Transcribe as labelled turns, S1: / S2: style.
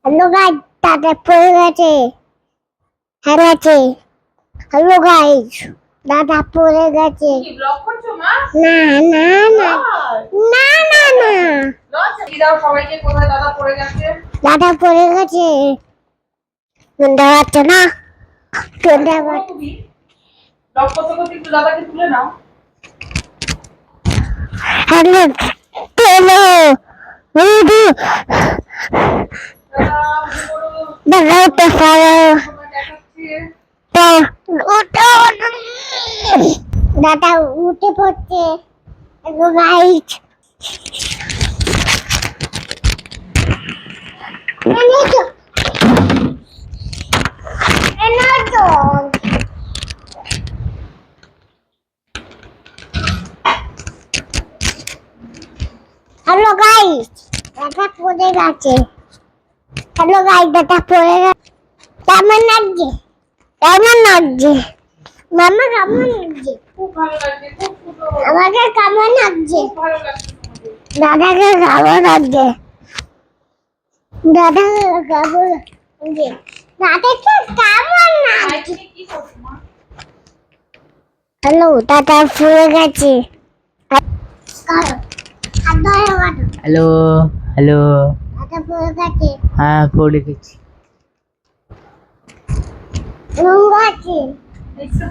S1: Hello guys, দাদা পড়ে গেছে। হ্যালো গাইস, দাদা পড়ে গেছে।
S2: কি ব্লগ করছো মা?
S1: না না না না না না
S2: কি দাও সবাইকে, কোথায় দাদা পড়ে গেছে?
S1: দাদা পড়ে গেছে। শুনতে পাচ্ছ না? শুনতে পাচ্ছ?
S2: ব্লগ করতে করতে একটু দাদাকে তুলে নাও।
S1: হ্যালো হ্যালো দিদি,
S2: দাদা উঠে পড়ো।
S1: দাদা উঠে পড়ো।
S2: তোমায় দেখাচ্ছি।
S1: দাদা উঠে পড়ছে। হ্যালো গাইস, হ্যালো গাইস, দাদা পড়ে গেছে। হ্যালো গাইস, দাদা পড়ে গেছে। কেমন লাগছে? কেমন লাগছে? মামা কেমন লাগছে?
S2: খুব ভালো লাগছে, খুব সুন্দর।
S1: আমাকে কেমন লাগছে?
S2: খুব ভালো লাগছে তোমাকে।
S1: দাদাকে কেমন লাগছে? দাদাকে কেমন লাগছে? দাদাকে কেমন লাগছে?
S2: তুমি কি করছো মা?
S1: হ্যালো, দাদা পড়ে গেছে।
S3: Hello hello.
S1: দাদা পড়ে গেছে।
S3: হ্যাঁ পড়ে গেছি।
S1: রুম আছে।
S2: দেখছো?